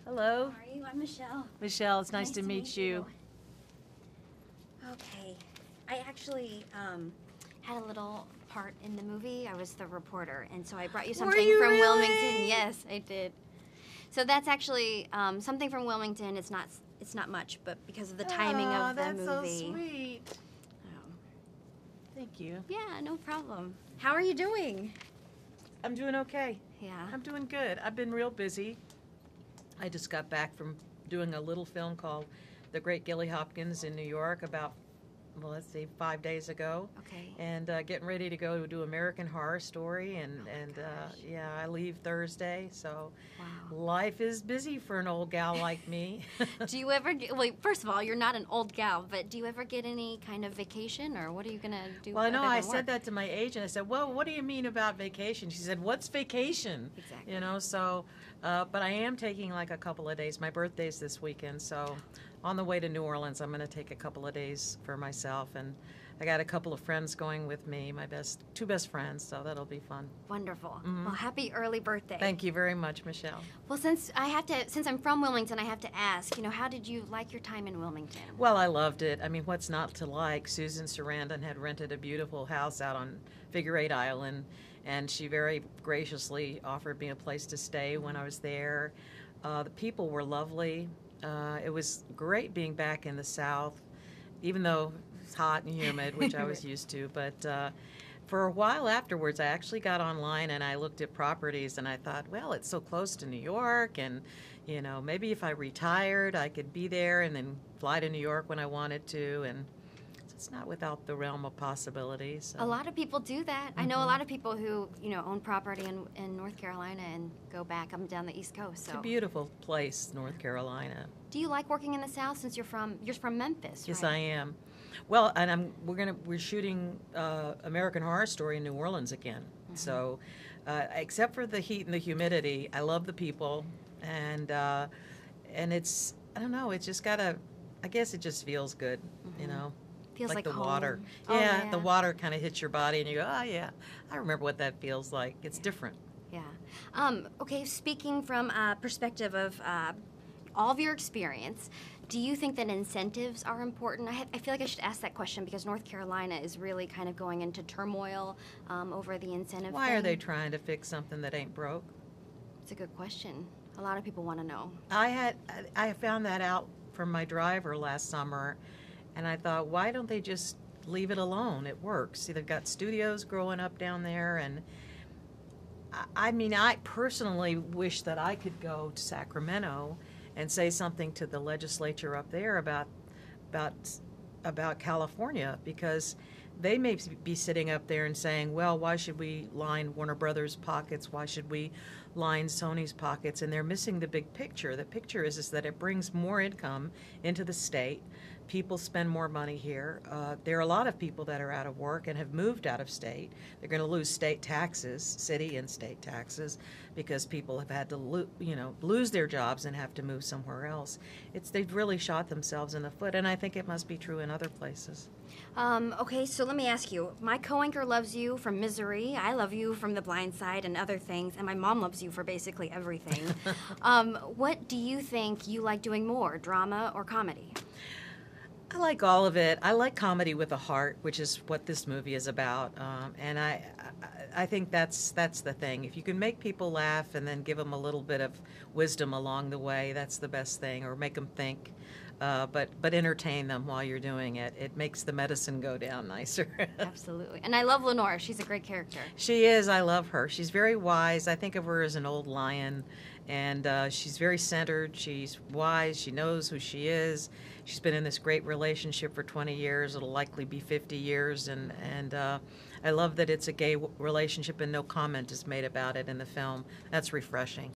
Hello. How are you? I'm Michelle. Michelle, it's nice to meet you. Okay. I actually had a little part in the movie. I was the reporter, and so I brought you something you from really? Wilmington. Yes, I did. So that's actually something from Wilmington. It's not much, but because of the timing of the that's movie. So sweet. Oh. Thank you. Yeah, no problem. How are you doing? I'm doing okay. Yeah. I'm doing good. I've been real busy. I just got back from doing a little film called The Great Gilly Hopkins in New York about, well, let's see, 5 days ago. Okay. And getting ready to go to do American Horror Story. And yeah, I leave Thursday. So Wow. life is busy for an old gal like me. Do you ever well, first of all, you're not an old gal, but do you ever get any kind of vacation, or what are you going to do? Well, I know other I than said work? that to my agent. I said, well, what do you mean about vacation? She said, what's vacation? Exactly. You know, so, but I am taking like a couple of days. My birthday's this weekend, so on the way to New Orleans, I'm going to take a couple of days for myself. And I got a couple of friends going with me, my two best friends, so that'll be fun. Wonderful. Mhm. Well, happy early birthday. Thank you very much, Michelle. Well, since I'm from Wilmington, I have to ask, how did you like your time in Wilmington? Well, I loved it. I mean, what's not to like? Susan Sarandon had rented a beautiful house out on Figure 8 Island, and she very graciously offered me a place to stay when I was there. The people were lovely. It was great being back in the South, even though it's hot and humid, which I was used to. But for a while afterwards, I actually got online and I looked at properties, and I thought, well, it's so close to New York, and maybe if I retired, I could be there and then fly to New York when I wanted to, and it's not without the realm of possibilities. So. A lot of people do that. I know a lot of people who, own property in North Carolina and go back up and down the East Coast. So. It's a beautiful place, North Carolina. Do you like working in the South since you're from Memphis, Yes, right? I am. Well, and we're shooting American Horror Story in New Orleans again. Mm-hmm. So, except for the heat and the humidity, I love the people, and it's, I don't know, it's just I guess it just feels good, Feels like the home. water. Oh, yeah, the water kind of hits your body, and you go, oh yeah, I remember what that feels like. It's different. Yeah. Okay, speaking from a perspective of all of your experience, do you think that incentives are important? I feel like I should ask that question because North Carolina is really kind of going into turmoil over the incentive Why thing. are they trying to fix something that ain't broke? It's a good question. A lot of people want to know. I found that out from my driver last summer, and I thought, why don't they just leave it alone? It works. See, they've got studios growing up down there, and I mean, I personally wish that I could go to Sacramento and say something to the legislature up there about California, because they may be sitting up there and saying, well, why should we line Warner Brothers' pockets? Why should we line Sony's pockets? And they're missing the big picture. The picture is that it brings more income into the state. People spend more money here. There are a lot of people that are out of work and have moved out of state. They're going to lose state taxes, city and state taxes, because people have had to lose their jobs and have to move somewhere else. They've really shot themselves in the foot, and I think it must be true in other places. Okay, so let me ask you. My co-anchor loves you from Misery. I love you from The Blind Side and other things, and my mom loves you for basically everything. What do you think you like doing more, drama or comedy? I like all of it. I like comedy with a heart, which is what this movie is about, and I think that's the thing. If you can make people laugh and then give them a little bit of wisdom along the way, that's the best thing, or make them think. But entertain them while you're doing it. It makes the medicine go down nicer. Absolutely. And I love Lenore. She's a great character. She is. I love her. She's very wise. I think of her as an old lion, and she's very centered. She's wise. She knows who she is. She's been in this great relationship for 20 years. It'll likely be 50 years, and I love that it's a gay relationship and no comment is made about it in the film. That's refreshing.